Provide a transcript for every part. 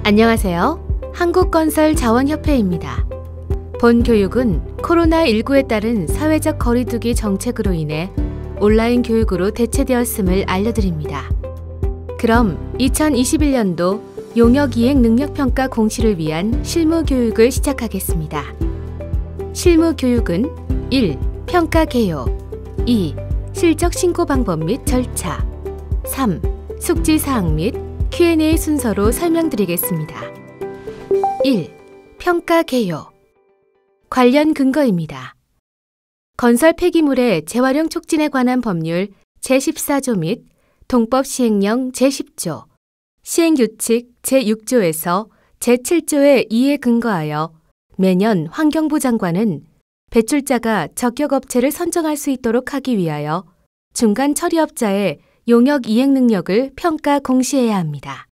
안녕하세요. 한국건설자원협회입니다. 본 교육은 코로나19에 따른 사회적 거리두기 정책으로 인해 온라인 교육으로 대체되었음을 알려드립니다. 그럼 2021년도 용역이행능력평가 공시를 위한 실무교육을 시작하겠습니다. 실무교육은 1. 평가 개요 2. 실적 신고 방법 및 절차 3. 숙지사항 및 Q&A 순서로 설명드리겠습니다. 1. 평가 개요 관련 근거입니다. 건설 폐기물의 재활용 촉진에 관한 법률 제14조 및 동법 시행령 제10조, 시행규칙 제6조에서 제7조의 2에 근거하여 매년 환경부 장관은 배출자가 적격업체를 선정할 수 있도록 하기 위하여 중간 처리업자의 용역 이행 능력을 평가 공시해야 합니다.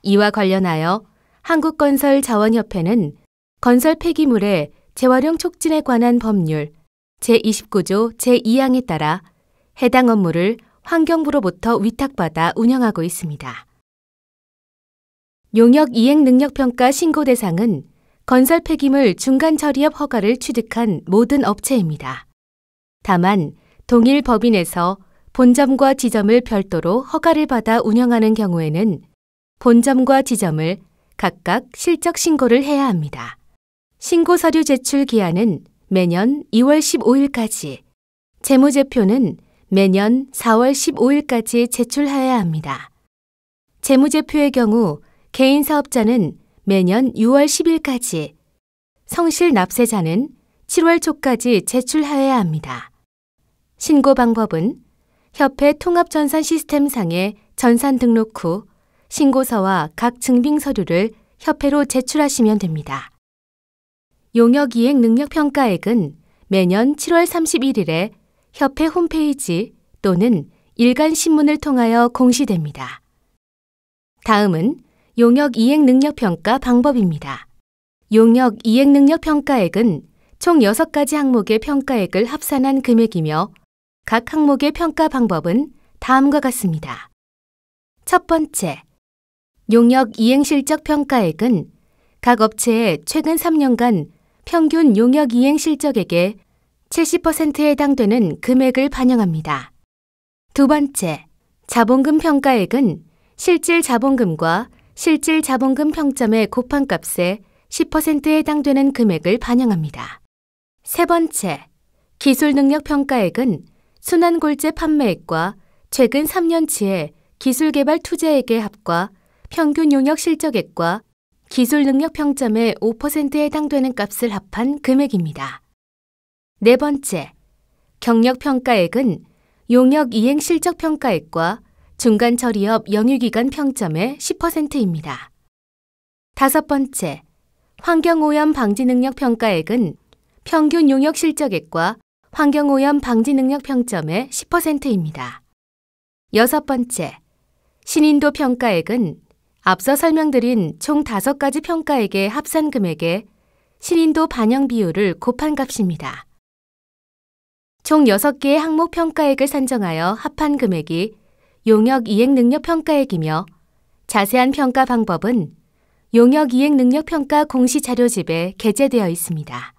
이와 관련하여 한국건설자원협회는 건설 폐기물의 재활용 촉진에 관한 법률 제29조 제2항에 따라 해당 업무를 환경부로부터 위탁받아 운영하고 있습니다. 용역 이행 능력 평가 신고 대상은 건설 폐기물 중간 처리업 허가를 취득한 모든 업체입니다. 다만 동일 법인에서 본점과 지점을 별도로 허가를 받아 운영하는 경우에는 본점과 지점을 각각 실적 신고를 해야 합니다. 신고 서류 제출 기한은 매년 2월 15일까지, 재무제표는 매년 4월 15일까지 제출하여야 합니다. 재무제표의 경우 개인 사업자는 매년 6월 10일까지, 성실 납세자는 7월 초까지 제출하여야 합니다. 신고 방법은 협회 통합전산 시스템상의 전산 등록 후 신고서와 각 증빙 서류를 협회로 제출하시면 됩니다. 용역이행 능력평가액은 매년 7월 31일에 협회 홈페이지 또는 일간신문을 통하여 공시됩니다. 다음은 용역이행능력평가 방법입니다. 용역이행능력평가액은 총 6가지 항목의 평가액을 합산한 금액이며 각 항목의 평가 방법은 다음과 같습니다. 첫 번째, 용역이행실적 평가액은 각 업체의 최근 3년간 평균 용역이행 실적액의 70%에 해당되는 금액을 반영합니다. 두 번째, 자본금 평가액은 실질 자본금과 실질 자본금 평점의 곱한값의 10%에 해당되는 금액을 반영합니다. 세 번째, 기술능력 평가액은 순환골재 판매액과 최근 3년치의 기술개발 투자액의 합과 평균 용역 실적액과 기술능력 평점의 5%에 해당되는 값을 합한 금액입니다. 네 번째, 경력평가액은 용역 이행 실적 평가액과 중간 처리업 영유기간 평점의 10%입니다. 다섯 번째, 환경오염 방지 능력 평가액은 평균 용역 실적액과 환경오염 방지 능력 평점의 10%입니다. 여섯 번째, 신인도 평가액은 앞서 설명드린 총 5가지 평가액의 합산 금액에 신인도 반영 비율을 곱한 값입니다. 총 6개의 항목 평가액을 산정하여 합한 금액이 용역 이행 능력 평가액이며 자세한 평가 방법은 용역 이행 능력 평가 공시 자료집에 게재되어 있습니다.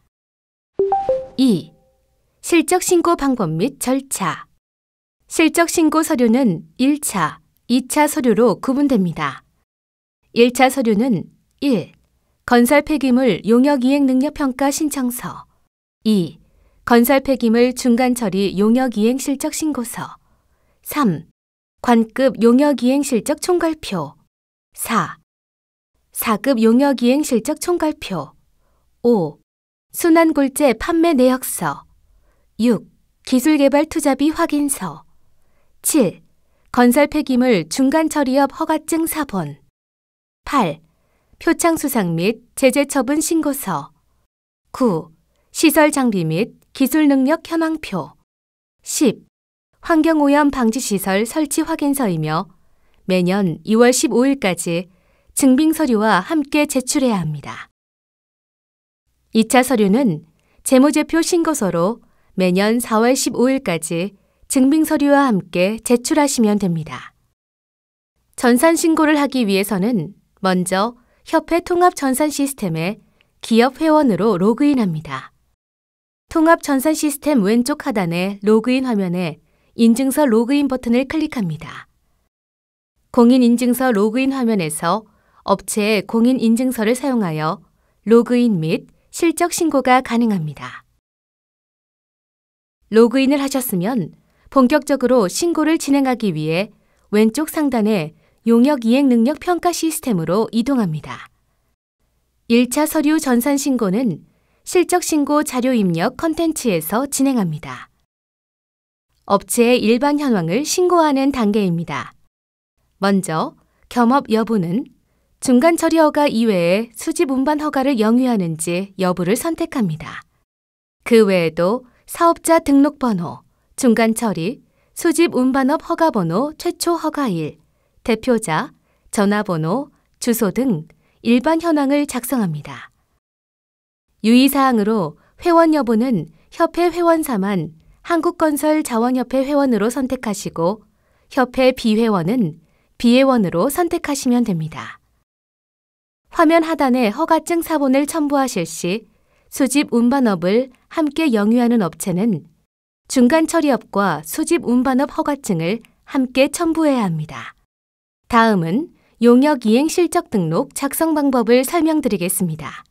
2. 실적 신고 방법 및 절차. 실적 신고 서류는 1차, 2차 서류로 구분됩니다. 1차 서류는 1. 건설 폐기물 용역 이행 능력 평가 신청서 2. 건설 폐기물 중간 처리 용역 이행 실적 신고서 3. 관급 용역 이행 실적 총괄표 4. 4급 용역 이행 실적 총괄표 5. 순환골재 판매 내역서 6. 기술개발 투자비 확인서 7. 건설 폐기물 중간 처리업 허가증 사본 8. 표창 수상 및 제재 처분 신고서 9. 시설 장비 및 기술 능력 현황표 10. 환경오염 방지시설 설치 확인서이며 매년 2월 15일까지 증빙 서류와 함께 제출해야 합니다. 2차 서류는 재무제표 신고서로 매년 4월 15일까지 증빙 서류와 함께 제출하시면 됩니다. 전산 신고를 하기 위해서는 먼저 협회 통합 전산 시스템에 기업 회원으로 로그인합니다. 통합 전산 시스템 왼쪽 하단의 로그인 화면에 인증서 로그인 버튼을 클릭합니다. 공인인증서 로그인 화면에서 업체의 공인인증서를 사용하여 로그인 및 실적 신고가 가능합니다. 로그인을 하셨으면 본격적으로 신고를 진행하기 위해 왼쪽 상단의 용역 이행 능력 평가 시스템으로 이동합니다. 1차 서류 전산 신고는 실적 신고 자료 입력 컨텐츠에서 진행합니다. 업체의 일반 현황을 신고하는 단계입니다. 먼저 겸업 여부는 중간 처리 허가 이외에 수집 운반 허가를 영위하는지 여부를 선택합니다. 그 외에도 사업자 등록번호, 중간 처리, 수집 운반업 허가번호 최초 허가일, 대표자, 전화번호, 주소 등 일반 현황을 작성합니다. 유의사항으로 회원 여부는 협회 회원사만 한국건설자원협회 회원으로 선택하시고 협회 비회원은 비회원으로 선택하시면 됩니다. 화면 하단에 허가증 사본을 첨부하실 시 수집 운반업을 함께 영위하는 업체는 중간 처리업과 수집 운반업 허가증을 함께 첨부해야 합니다. 다음은 용역 이행 실적 등록 작성 방법을 설명드리겠습니다.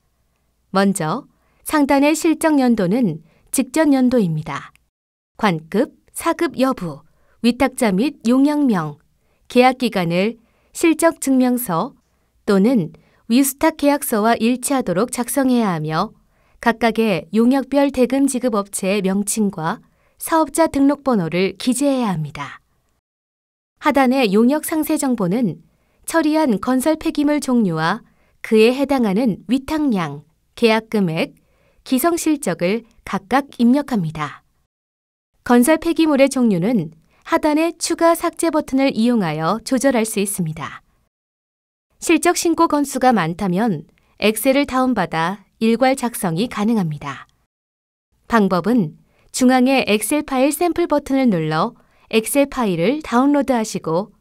먼저 상단의 실적 연도는 직전 연도입니다. 관급, 사급 여부, 위탁자 및 용역명, 계약 기간을 실적 증명서 또는 위수탁 계약서와 일치하도록 작성해야 하며 각각의 용역별 대금 지급 업체의 명칭과 사업자 등록번호를 기재해야 합니다. 하단의 용역 상세 정보는 처리한 건설 폐기물 종류와 그에 해당하는 위탁량, 계약 금액, 기성 실적을 각각 입력합니다. 건설 폐기물의 종류는 하단의 추가 삭제 버튼을 이용하여 조절할 수 있습니다. 실적 신고 건수가 많다면 엑셀을 다운받아 일괄 작성이 가능합니다. 방법은 중앙의 엑셀 파일 샘플 버튼을 눌러 엑셀 파일을 다운로드하시고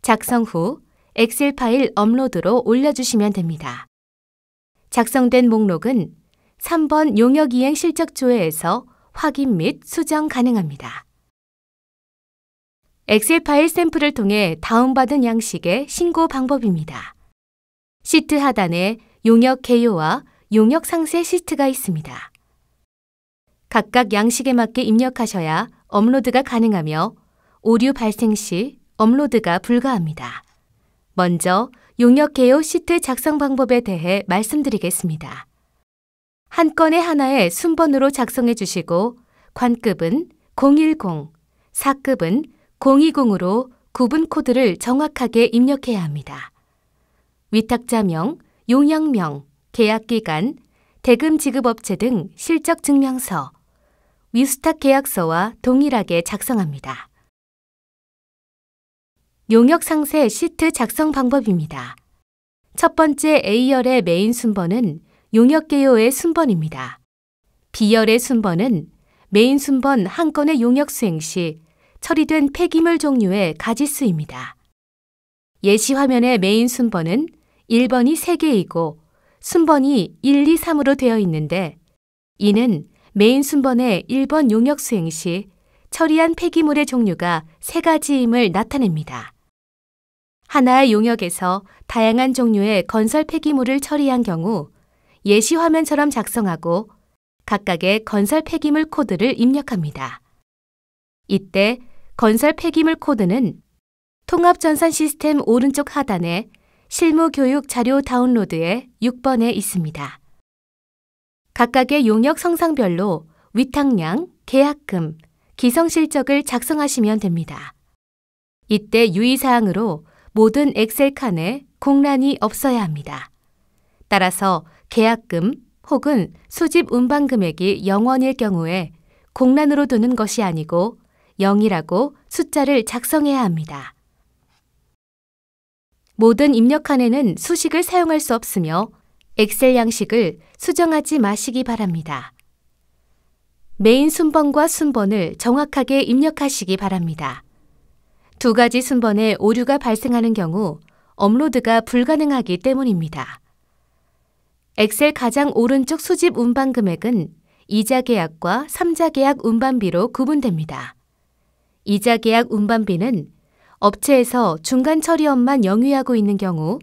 작성 후 엑셀 파일 업로드로 올려주시면 됩니다. 작성된 목록은 3번 용역 이행 실적 조회에서 확인 및 수정 가능합니다. 엑셀 파일 샘플을 통해 다운받은 양식의 신고 방법입니다. 시트 하단에 용역 개요와 용역 상세 시트가 있습니다. 각각 양식에 맞게 입력하셔야 업로드가 가능하며 오류 발생 시 업로드가 불가합니다. 먼저 용역 개요 시트 작성 방법에 대해 말씀드리겠습니다. 한 건에 하나의 순번으로 작성해 주시고 관급은 010, 사급은 020으로 구분 코드를 정확하게 입력해야 합니다. 위탁자명, 용역명, 계약기간, 대금 지급업체 등 실적 증명서, 위수탁 계약서와 동일하게 작성합니다. 용역 상세 시트 작성 방법입니다. 첫 번째 A열의 메인 순번은 용역 개요의 순번입니다. B열의 순번은 메인 순번 한 건의 용역 수행 시 처리된 폐기물 종류의 가지수입니다. 예시 화면의 메인 순번은 1번이 3개이고 순번이 1, 2, 3으로 되어 있는데 이는 메인 순번의 1번 용역 수행 시 처리한 폐기물의 종류가 3가지임을 나타냅니다. 하나의 용역에서 다양한 종류의 건설 폐기물을 처리한 경우 예시 화면처럼 작성하고 각각의 건설 폐기물 코드를 입력합니다. 이때 건설 폐기물 코드는 통합전산 시스템 오른쪽 하단에 실무교육 자료 다운로드에 6번에 있습니다. 각각의 용역 성상별로 위탁량, 계약금, 기성실적을 작성하시면 됩니다. 이때 유의사항으로 모든 엑셀 칸에 공란이 없어야 합니다. 따라서 계약금 혹은 수집 운반 금액이 0원일 경우에 공란으로 두는 것이 아니고 0이라고 숫자를 작성해야 합니다. 모든 입력 칸에는 수식을 사용할 수 없으며 엑셀 양식을 수정하지 마시기 바랍니다. 메인 순번과 순번을 정확하게 입력하시기 바랍니다. 두 가지 순번에 오류가 발생하는 경우 업로드가 불가능하기 때문입니다. 엑셀 가장 오른쪽 수집 운반 금액은 이자 계약과 삼자 계약 운반비로 구분됩니다. 이자 계약 운반비는 업체에서 중간 처리업만 영위하고 있는 경우,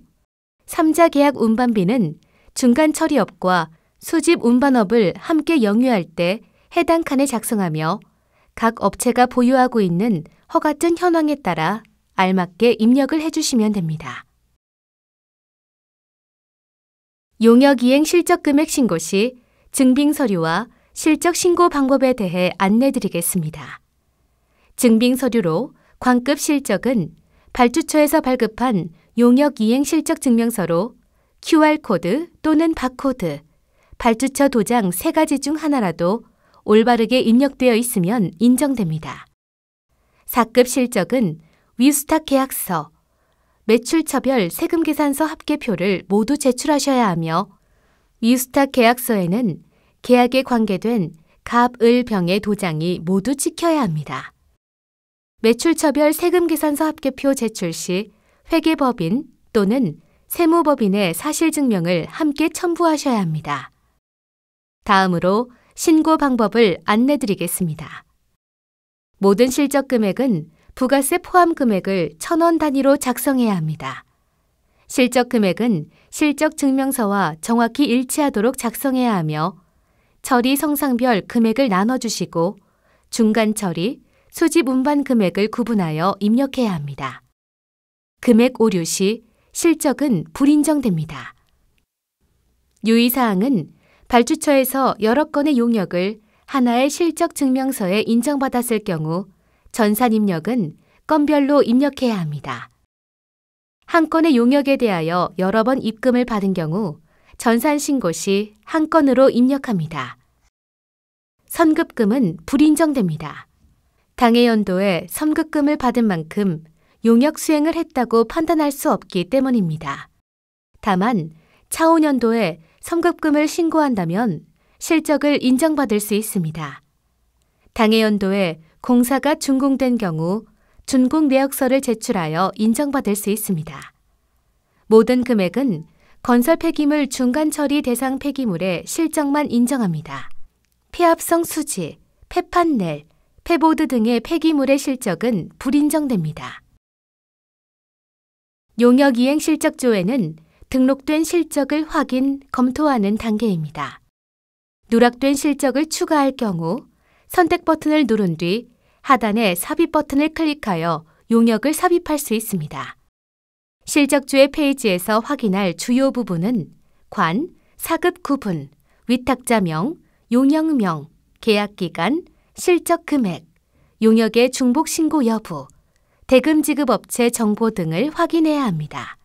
삼자 계약 운반비는 중간 처리업과 수집 운반업을 함께 영위할 때 해당 칸에 작성하며 각 업체가 보유하고 있는 허가증 현황에 따라 알맞게 입력을 해주시면 됩니다. 용역이행 실적금액 신고 시 증빙서류와 실적 신고 방법에 대해 안내드리겠습니다. 증빙서류로 관급 실적은 발주처에서 발급한 용역이행 실적 증명서로 QR코드 또는 바코드, 발주처 도장 3가지 중 하나라도 올바르게 입력되어 있으면 인정됩니다. 4급 실적은 위수탁 계약서, 매출처별 세금계산서 합계표를 모두 제출하셔야 하며 위수탁 계약서에는 계약에 관계된 갑, 을, 병의 도장이 모두 찍혀야 합니다. 매출처별 세금계산서 합계표 제출 시 회계법인 또는 세무법인의 사실증명을 함께 첨부하셔야 합니다. 다음으로 신고 방법을 안내드리겠습니다. 모든 실적 금액은 부가세 포함 금액을 1,000원 단위로 작성해야 합니다. 실적 금액은 실적 증명서와 정확히 일치하도록 작성해야 하며 처리 성상별 금액을 나눠주시고 중간 처리, 수집 운반 금액을 구분하여 입력해야 합니다. 금액 오류 시 실적은 불인정됩니다. 유의사항은 발주처에서 여러 건의 용역을 하나의 실적 증명서에 인정받았을 경우 전산 입력은 건별로 입력해야 합니다. 한 건의 용역에 대하여 여러 번 입금을 받은 경우 전산 신고 시 한 건으로 입력합니다. 선급금은 불인정됩니다. 당해 연도에 선급금을 받은 만큼 용역 수행을 했다고 판단할 수 없기 때문입니다. 다만 차후년도에 선급금을 신고한다면 실적을 인정받을 수 있습니다. 당해 연도에 공사가 준공된 경우 준공 내역서를 제출하여 인정받을 수 있습니다. 모든 금액은 건설 폐기물 중간 처리 대상 폐기물의 실적만 인정합니다. 폐합성 수지, 폐판넬, 폐보드 등의 폐기물의 실적은 불인정됩니다. 용역이행 실적조회는 등록된 실적을 확인, 검토하는 단계입니다. 누락된 실적을 추가할 경우 선택 버튼을 누른 뒤 하단의 삽입 버튼을 클릭하여 용역을 삽입할 수 있습니다. 실적조회 페이지에서 확인할 주요 부분은 관, 사급 구분, 위탁자명, 용역명, 계약기간, 실적 금액, 용역의 중복 신고 여부, 대금 지급 업체 정보 등을 확인해야 합니다.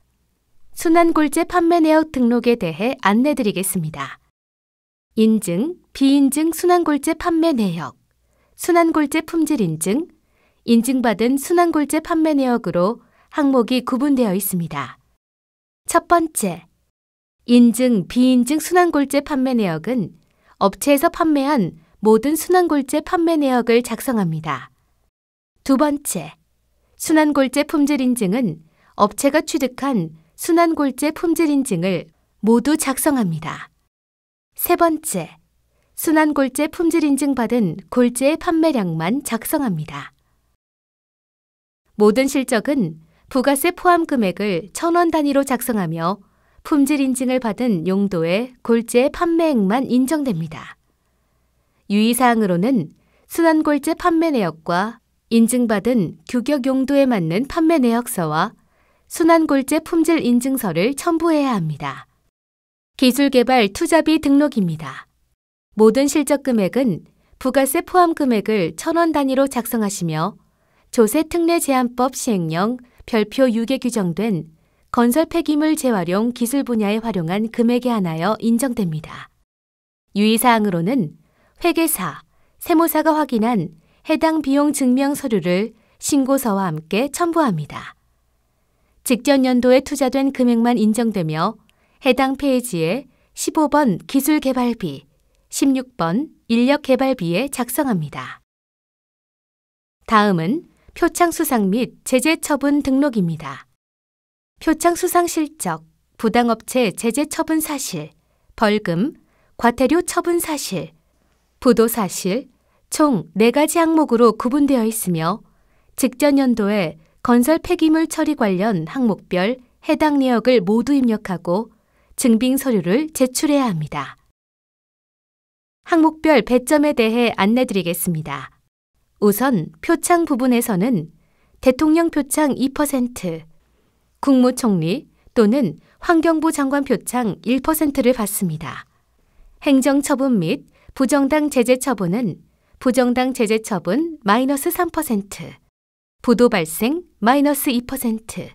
순환골재 판매 내역 등록에 대해 안내드리겠습니다. 인증, 비인증 순환골재 판매 내역, 순환골재 품질 인증, 인증받은 순환골재 판매 내역으로 항목이 구분되어 있습니다. 첫 번째, 인증, 비인증 순환골재 판매 내역은 업체에서 판매한 모든 순환골재 판매 내역을 작성합니다. 두 번째, 순환골재 품질 인증은 업체가 취득한 순환골재 품질 인증을 모두 작성합니다. 세 번째, 순환골재 품질 인증받은 골재의 판매량만 작성합니다. 모든 실적은 부가세 포함 금액을 1,000원 단위로 작성하며 품질 인증을 받은 용도의 골재의 판매액만 인정됩니다. 유의사항으로는 순환골재 판매 내역과 인증받은 규격 용도에 맞는 판매 내역서와 순환골재 품질 인증서를 첨부해야 합니다. 기술개발 투자비 등록입니다. 모든 실적 금액은 부가세 포함 금액을 1,000원 단위로 작성하시며 조세특례제한법 시행령 별표 6에 규정된 건설 폐기물 재활용 기술 분야에 활용한 금액에 한하여 인정됩니다. 유의사항으로는 회계사, 세무사가 확인한 해당 비용 증명 서류를 신고서와 함께 첨부합니다. 직전 연도에 투자된 금액만 인정되며 해당 페이지에 15번 기술개발비, 16번 인력개발비에 작성합니다. 다음은 표창 수상 및 제재 처분 등록입니다. 표창 수상 실적, 부당업체 제재 처분 사실, 벌금, 과태료 처분 사실, 부도 사실, 총 4가지 항목으로 구분되어 있으며 직전 연도에 건설 폐기물 처리 관련 항목별 해당 내역을 모두 입력하고 증빙 서류를 제출해야 합니다. 항목별 배점에 대해 안내드리겠습니다. 우선 표창 부분에서는 대통령 표창 2%, 국무총리 또는 환경부 장관 표창 1%를 받습니다. 행정처분 및 부정당 제재 처분은 부정당 제재 처분 마이너스 3%, 부도 발생 마이너스 2%,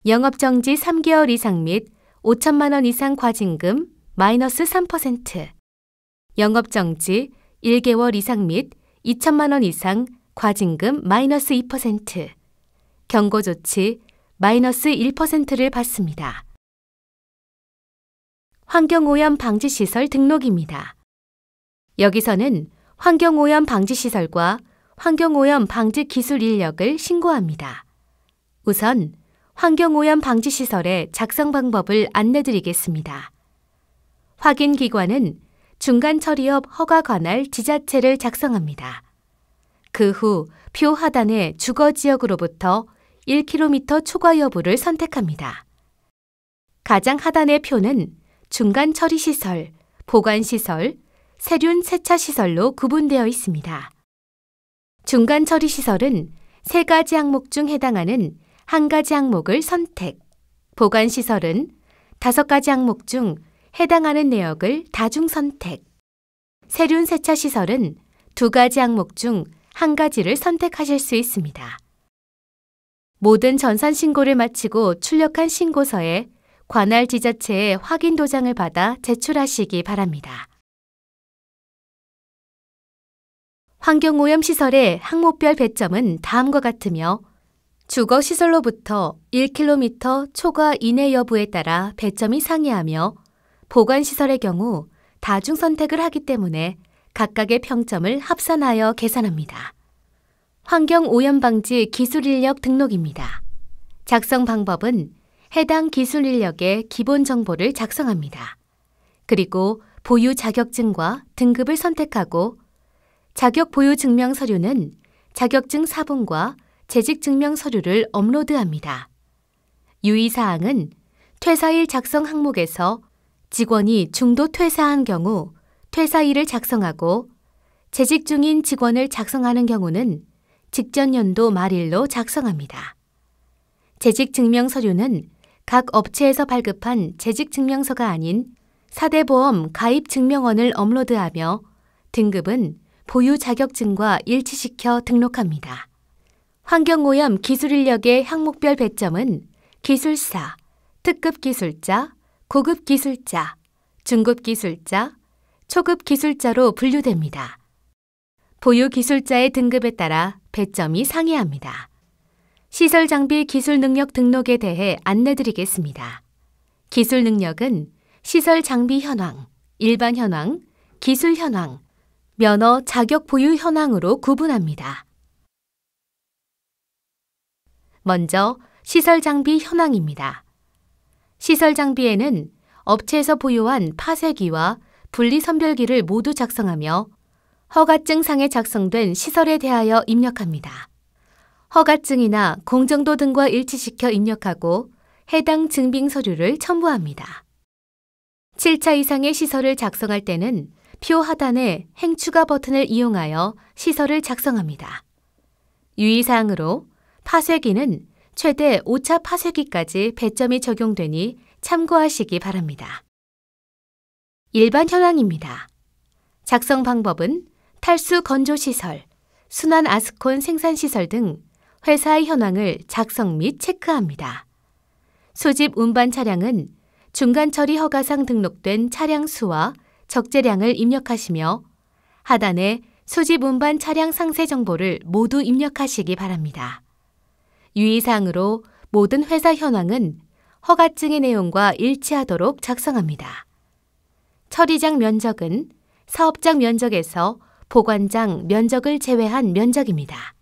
영업정지 3개월 이상 및 5천만 원 이상 과징금 마이너스 3%, 영업정지 1개월 이상 및 2천만 원 이상 과징금 마이너스 2%, 경고조치 마이너스 1%를 받습니다. 환경오염 방지시설 등록입니다. 여기서는 환경오염 방지시설과 환경오염 방지 기술 인력을 신고합니다. 우선 환경오염 방지시설의 작성 방법을 안내드리겠습니다. 확인기관은 중간처리업 허가 관할 지자체를 작성합니다. 그 후 표 하단의 주거지역으로부터 1km 초과 여부를 선택합니다. 가장 하단의 표는 중간처리시설, 보관시설, 세륜 세차시설로 구분되어 있습니다. 중간처리시설은 3가지 항목 중 해당하는 1가지 항목을 선택, 보관시설은 5가지 항목 중 해당하는 내역을 다중 선택, 세륜 세차시설은 2가지 항목 중 1가지를 선택하실 수 있습니다. 모든 전산 신고를 마치고 출력한 신고서에 관할 지자체의 확인 도장을 받아 제출하시기 바랍니다. 환경오염 시설의 항목별 배점은 다음과 같으며 주거시설로부터 1km 초과 이내 여부에 따라 배점이 상이하며 보관시설의 경우 다중 선택을 하기 때문에 각각의 평점을 합산하여 계산합니다. 환경오염 방지 기술 인력 등록입니다. 작성 방법은 해당 기술 인력의 기본 정보를 작성합니다. 그리고 보유 자격증과 등급을 선택하고 자격 보유 증명 서류는 자격증 사본과 재직 증명 서류를 업로드합니다. 유의사항은 퇴사일 작성 항목에서 직원이 중도 퇴사한 경우 퇴사일을 작성하고 재직 중인 직원을 작성하는 경우는 직전 연도 말일로 작성합니다. 재직 증명 서류는 각 업체에서 발급한 재직 증명서가 아닌 사대보험 가입 증명원을 업로드하며 등급은 보유 자격증과 일치시켜 등록합니다. 환경오염 기술 인력의 항목별 배점은 기술사, 특급 기술자, 고급 기술자, 중급 기술자, 초급 기술자로 분류됩니다. 보유 기술자의 등급에 따라 배점이 상이합니다. 시설 장비 기술 능력 등록에 대해 안내드리겠습니다. 기술 능력은 시설 장비 현황, 일반 현황, 기술 현황, 면허 자격 보유 현황으로 구분합니다. 먼저 시설 장비 현황입니다. 시설 장비에는 업체에서 보유한 파쇄기와 분리선별기를 모두 작성하며 허가증상에 작성된 시설에 대하여 입력합니다. 허가증이나 공정도 등과 일치시켜 입력하고 해당 증빙 서류를 첨부합니다. 7차 이상의 시설을 작성할 때는 표 하단의 행추가 버튼을 이용하여 시설을 작성합니다. 유의사항으로 파쇄기는 최대 5차 파쇄기까지 배점이 적용되니 참고하시기 바랍니다. 일반 현황입니다. 작성 방법은 탈수 건조시설, 순환 아스콘 생산시설 등 회사의 현황을 작성 및 체크합니다. 수집 운반 차량은 중간처리 허가상 등록된 차량 수와 적재량을 입력하시며 하단에 수집 운반 차량 상세 정보를 모두 입력하시기 바랍니다. 유의사항으로 모든 회사 현황은 허가증의 내용과 일치하도록 작성합니다. 처리장 면적은 사업장 면적에서 보관장 면적을 제외한 면적입니다.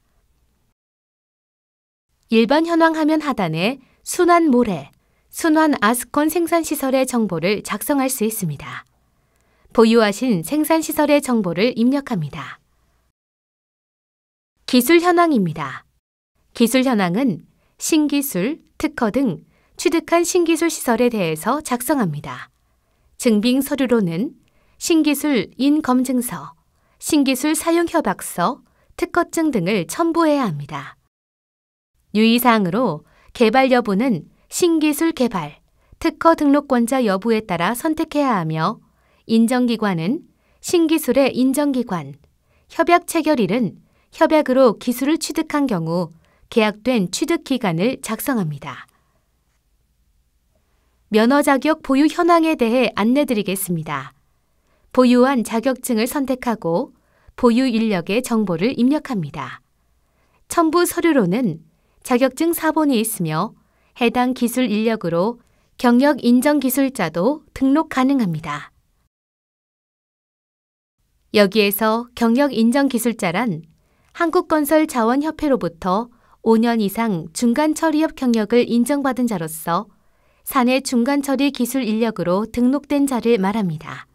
일반 현황 화면 하단에 순환 모래, 순환 아스콘 생산시설의 정보를 작성할 수 있습니다. 보유하신 생산시설의 정보를 입력합니다. 기술 현황입니다. 기술 현황은 신기술, 특허 등 취득한 신기술 시설에 대해서 작성합니다. 증빙 서류로는 신기술 인검증서, 신기술 사용협약서, 특허증 등을 첨부해야 합니다. 유의사항으로 개발 여부는 신기술 개발, 특허 등록권자 여부에 따라 선택해야 하며 인정기관은 신기술의 인정기관, 협약 체결일은 협약으로 기술을 취득한 경우 계약된 취득기간을 작성합니다. 면허 자격 보유 현황에 대해 안내드리겠습니다. 보유한 자격증을 선택하고 보유 인력의 정보를 입력합니다. 첨부 서류로는 자격증 사본이 있으며 해당 기술 인력으로 경력 인정 기술자도 등록 가능합니다. 여기에서 경력 인정 기술자란 한국건설자원협회로부터 5년 이상 중간처리업 경력을 인정받은 자로서 사내 중간처리 기술 인력으로 등록된 자를 말합니다.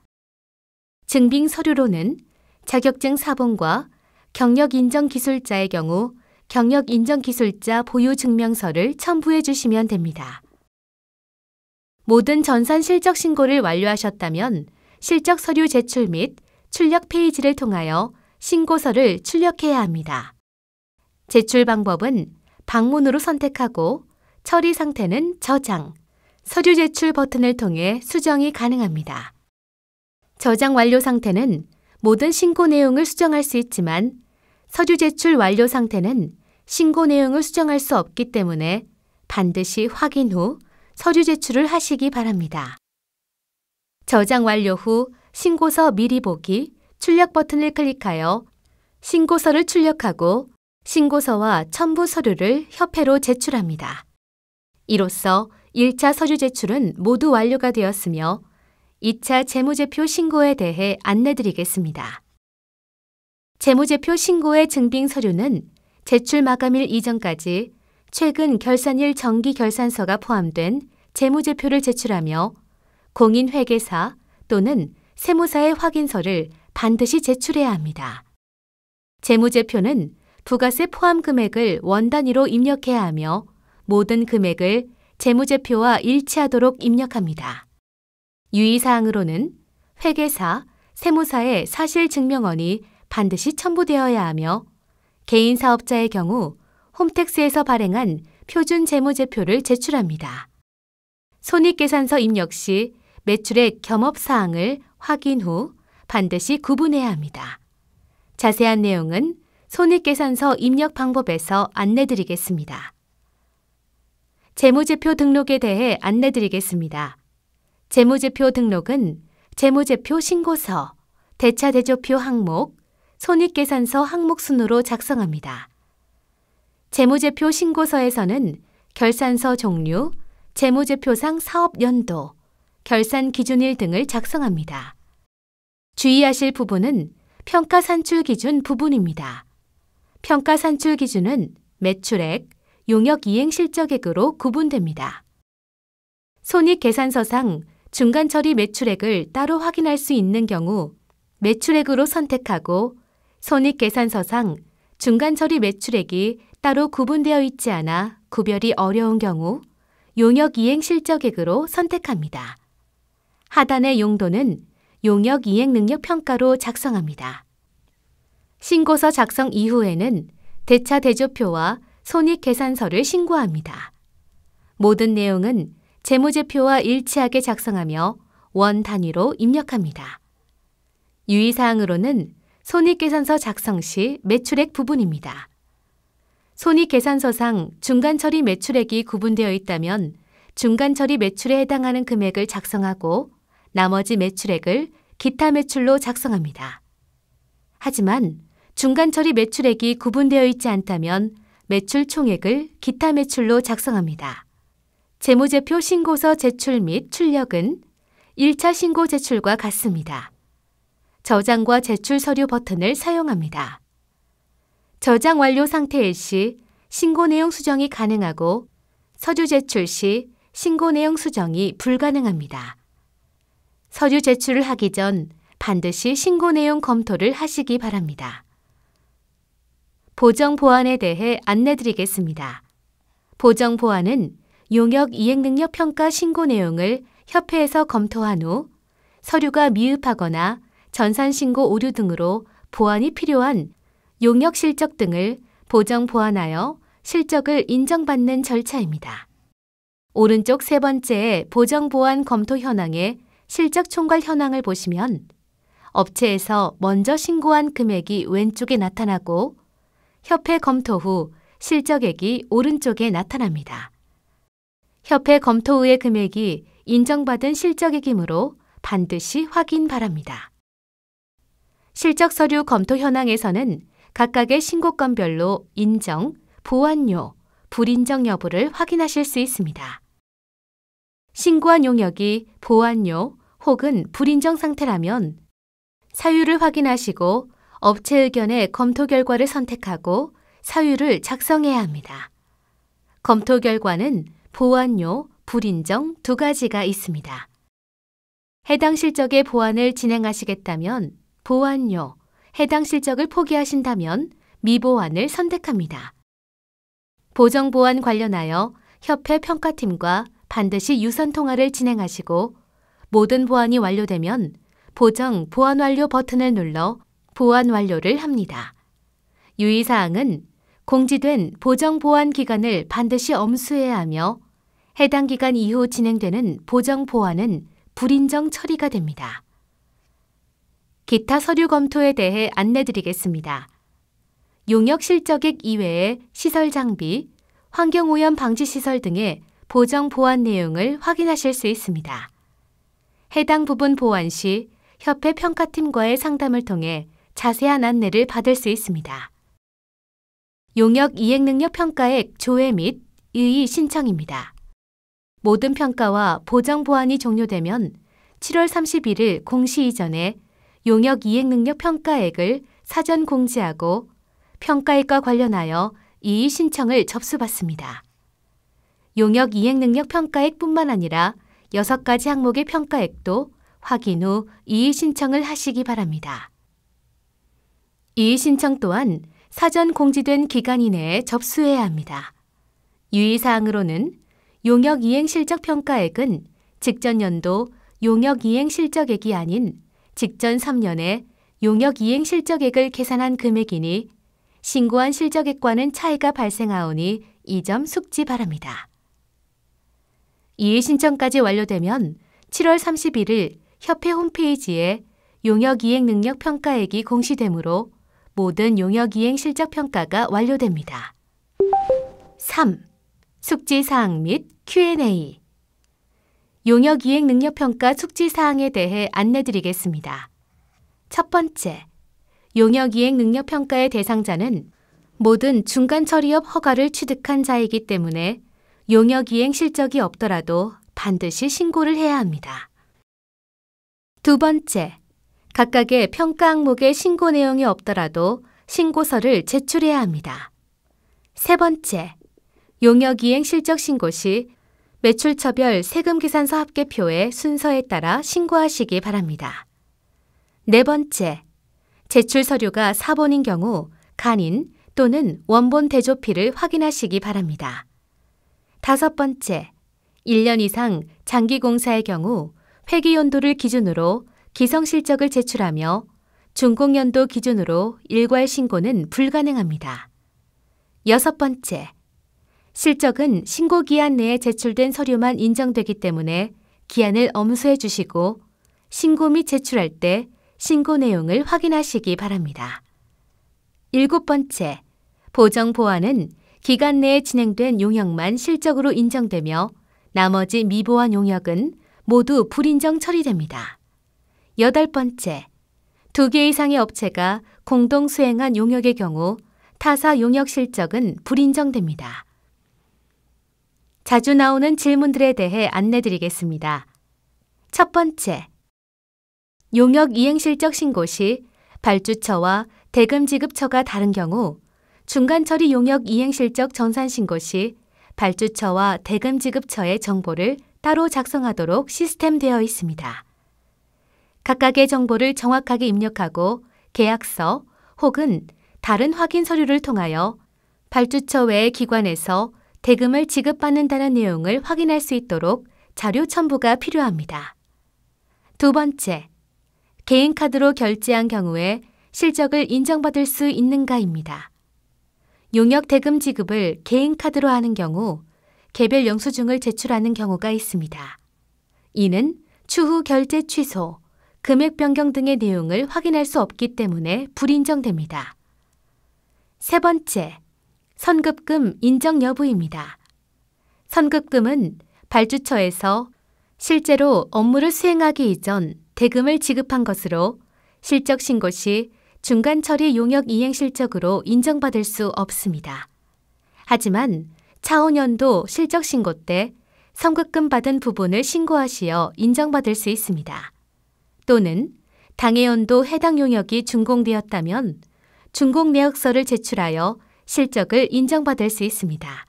증빙 서류로는 자격증 사본과 경력 인정 기술자의 경우 경력 인정 기술자 보유 증명서를 첨부해 주시면 됩니다. 모든 전산 실적 신고를 완료하셨다면 실적 서류 제출 및 출력 페이지를 통하여 신고서를 출력해야 합니다. 제출 방법은 방문으로 선택하고 처리 상태는 저장, 서류 제출 버튼을 통해 수정이 가능합니다. 저장 완료 상태는 모든 신고 내용을 수정할 수 있지만 서류 제출 완료 상태는 신고 내용을 수정할 수 없기 때문에 반드시 확인 후 서류 제출을 하시기 바랍니다. 저장 완료 후 신고서 미리 보기, 출력 버튼을 클릭하여 신고서를 출력하고 신고서와 첨부 서류를 협회로 제출합니다. 이로써 1차 서류 제출은 모두 완료가 되었으며 2차 재무제표 신고에 대해 안내드리겠습니다. 재무제표 신고의 증빙 서류는 제출 마감일 이전까지 최근 결산일 정기 결산서가 포함된 재무제표를 제출하며 공인회계사 또는 세무사의 확인서를 반드시 제출해야 합니다. 재무제표는 부가세 포함 금액을 원 단위로 입력해야 하며 모든 금액을 재무제표와 일치하도록 입력합니다. 유의사항으로는 회계사, 세무사의 사실증명원이 반드시 첨부되어야 하며 개인 사업자의 경우 홈택스에서 발행한 표준 재무제표를 제출합니다. 손익계산서 입력 시 매출액 겸업사항을 확인 후 반드시 구분해야 합니다. 자세한 내용은 손익계산서 입력 방법에서 안내드리겠습니다. 재무제표 등록에 대해 안내드리겠습니다. 재무제표 등록은 재무제표 신고서, 대차대조표 항목, 손익계산서 항목 순으로 작성합니다. 재무제표 신고서에서는 결산서 종류, 재무제표상 사업 연도, 결산 기준일 등을 작성합니다. 주의하실 부분은 평가 산출 기준 부분입니다. 평가 산출 기준은 매출액, 용역 이행 실적액으로 구분됩니다. 손익계산서상 중간처리 매출액을 따로 확인할 수 있는 경우 매출액으로 선택하고 손익계산서상 중간처리 매출액이 따로 구분되어 있지 않아 구별이 어려운 경우 용역 이행 실적액으로 선택합니다. 하단의 용도는 용역 이행 능력 평가로 작성합니다. 신고서 작성 이후에는 대차 대조표와 손익계산서를 신고합니다. 모든 내용은 재무제표와 일치하게 작성하며 원 단위로 입력합니다. 유의사항으로는 손익계산서 작성 시 매출액 부분입니다. 손익계산서상 중간처리 매출액이 구분되어 있다면 중간처리 매출에 해당하는 금액을 작성하고 나머지 매출액을 기타 매출로 작성합니다. 하지만 중간처리 매출액이 구분되어 있지 않다면 매출 총액을 기타 매출로 작성합니다. 재무제표 신고서 제출 및 출력은 1차 신고 제출과 같습니다. 저장과 제출 서류 버튼을 사용합니다. 저장 완료 상태일 시 신고 내용 수정이 가능하고 서류 제출 시 신고 내용 수정이 불가능합니다. 서류 제출을 하기 전 반드시 신고 내용 검토를 하시기 바랍니다. 보정 보완에 대해 안내드리겠습니다. 보정 보완은 용역 이행능력 평가 신고 내용을 협회에서 검토한 후 서류가 미흡하거나 전산신고 오류 등으로 보완이 필요한 용역 실적 등을 보정 보완하여 실적을 인정받는 절차입니다. 오른쪽 세 번째의 보정 보완 검토 현황의 실적 총괄 현황을 보시면 업체에서 먼저 신고한 금액이 왼쪽에 나타나고 협회 검토 후 실적액이 오른쪽에 나타납니다. 협회 검토 후의 금액이 인정받은 실적액이므로 반드시 확인 바랍니다. 실적 서류 검토 현황에서는 각각의 신고건별로 인정, 보완료, 불인정 여부를 확인하실 수 있습니다. 신고한 용역이 보완료 혹은 불인정 상태라면 사유를 확인하시고 업체 의견의 검토 결과를 선택하고 사유를 작성해야 합니다. 검토 결과는 보완료, 불인정 두 가지가 있습니다. 해당 실적의 보완을 진행하시겠다면 보완료, 해당 실적을 포기하신다면 미보완을 선택합니다. 보정 보완 관련하여 협회 평가팀과 반드시 유선 통화를 진행하시고 모든 보완이 완료되면 보정 보완 완료 버튼을 눌러 보완 완료를 합니다. 유의사항은 공지된 보정 보완 기간을 반드시 엄수해야 하며 해당 기간 이후 진행되는 보정 보완은 불인정 처리가 됩니다. 기타 서류 검토에 대해 안내드리겠습니다. 용역 실적액 이외의 시설 장비, 환경오염 방지 시설 등의 보정 보완 내용을 확인하실 수 있습니다. 해당 부분 보완 시 협회 평가팀과의 상담을 통해 자세한 안내를 받을 수 있습니다. 용역 이행능력 평가액 조회 및 이의 신청입니다. 모든 평가와 보정 보완이 종료되면 7월 31일 공시 이전에 용역 이행능력 평가액을 사전 공지하고 평가액과 관련하여 이의 신청을 접수받습니다. 용역 이행능력 평가액뿐만 아니라 6가지 항목의 평가액도 확인 후 이의 신청을 하시기 바랍니다. 이의 신청 또한 사전 공지된 기간 이내에 접수해야 합니다. 유의사항으로는 용역 이행 실적 평가액은 직전 연도 용역 이행 실적액이 아닌 직전 3년에 용역 이행 실적액을 계산한 금액이니 신고한 실적액과는 차이가 발생하오니 이 점 숙지 바랍니다. 이의 신청까지 완료되면 7월 31일 협회 홈페이지에 용역 이행 능력 평가액이 공시되므로 모든 용역 이행 실적 평가가 완료됩니다. 3. 숙지사항 및 Q&A. 용역 이행 능력 평가 숙지사항에 대해 안내드리겠습니다. 첫 번째, 용역 이행 능력 평가의 대상자는 모든 중간 처리업 허가를 취득한 자이기 때문에 용역 이행 실적이 없더라도 반드시 신고를 해야 합니다. 두 번째, 각각의 평가 항목의 신고 내용이 없더라도 신고서를 제출해야 합니다. 세 번째, 용역 이행 실적 신고 시 매출처별 세금계산서 합계표의 순서에 따라 신고하시기 바랍니다. 네 번째, 제출 서류가 사본인 경우 간인 또는 원본 대조피를 확인하시기 바랍니다. 다섯 번째, 1년 이상 장기공사의 경우 회기연도를 기준으로 기성실적을 제출하며 준공연도 기준으로 일괄 신고는 불가능합니다. 여섯 번째, 실적은 신고기한 내에 제출된 서류만 인정되기 때문에 기한을 엄수해 주시고 신고 및 제출할 때 신고 내용을 확인하시기 바랍니다. 일곱 번째, 보정 보완은 기간 내에 진행된 용역만 실적으로 인정되며 나머지 미보완 용역은 모두 불인정 처리됩니다. 여덟 번째, 2개 이상의 업체가 공동 수행한 용역의 경우 타사 용역 실적은 불인정됩니다. 자주 나오는 질문들에 대해 안내드리겠습니다. 첫 번째, 용역 이행실적 신고 시 발주처와 대금지급처가 다른 경우 중간처리 용역 이행실적 정산신고 시 발주처와 대금지급처의 정보를 따로 작성하도록 시스템되어 있습니다. 각각의 정보를 정확하게 입력하고 계약서 혹은 다른 확인 서류를 통하여 발주처 외의 기관에서 대금을 지급받는다는 내용을 확인할 수 있도록 자료 첨부가 필요합니다. 두 번째, 개인카드로 결제한 경우에 실적을 인정받을 수 있는가입니다. 용역 대금 지급을 개인카드로 하는 경우 개별 영수증을 제출하는 경우가 있습니다. 이는 추후 결제 취소, 금액 변경 등의 내용을 확인할 수 없기 때문에 불인정됩니다. 세 번째, 선급금 인정 여부입니다. 선급금은 발주처에서 실제로 업무를 수행하기 이전 대금을 지급한 것으로 실적 신고 시 중간 처리 용역 이행 실적으로 인정받을 수 없습니다. 하지만 차후년도 실적 신고 때 선급금 받은 부분을 신고하시어 인정받을 수 있습니다. 또는 당해 연도 해당 용역이 준공되었다면 준공 내역서를 제출하여 실적을 인정받을 수 있습니다.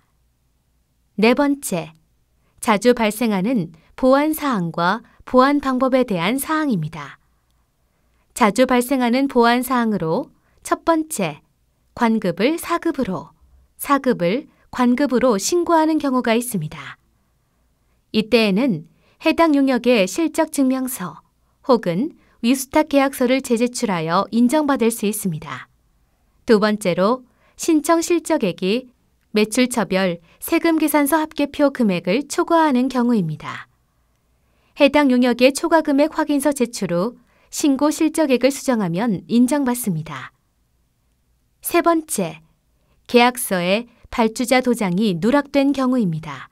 네 번째, 자주 발생하는 보완 사항과 보완 방법에 대한 사항입니다. 자주 발생하는 보완 사항으로 첫 번째, 관급을 사급으로, 사급을 관급으로 신고하는 경우가 있습니다. 이때에는 해당 용역의 실적 증명서 혹은 위수탁 계약서를 재제출하여 인정받을 수 있습니다. 두 번째로 신청 실적액이 매출처별 세금계산서 합계표 금액을 초과하는 경우입니다. 해당 용역의 초과금액 확인서 제출 후 신고 실적액을 수정하면 인정받습니다. 세 번째, 계약서에 발주자 도장이 누락된 경우입니다.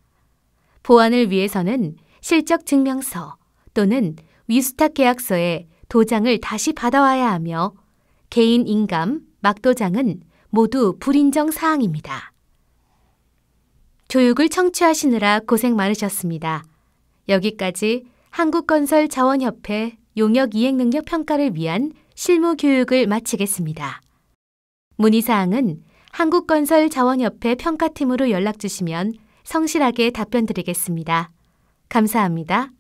보완을 위해서는 실적 증명서 또는 위수탁 계약서에 도장을 다시 받아와야 하며 개인 인감, 막도장은 모두 불인정 사항입니다. 교육을 청취하시느라 고생 많으셨습니다. 여기까지 한국건설자원협회 용역이행능력 평가를 위한 실무 교육을 마치겠습니다. 문의사항은 한국건설자원협회 평가팀으로 연락주시면 성실하게 답변드리겠습니다. 감사합니다.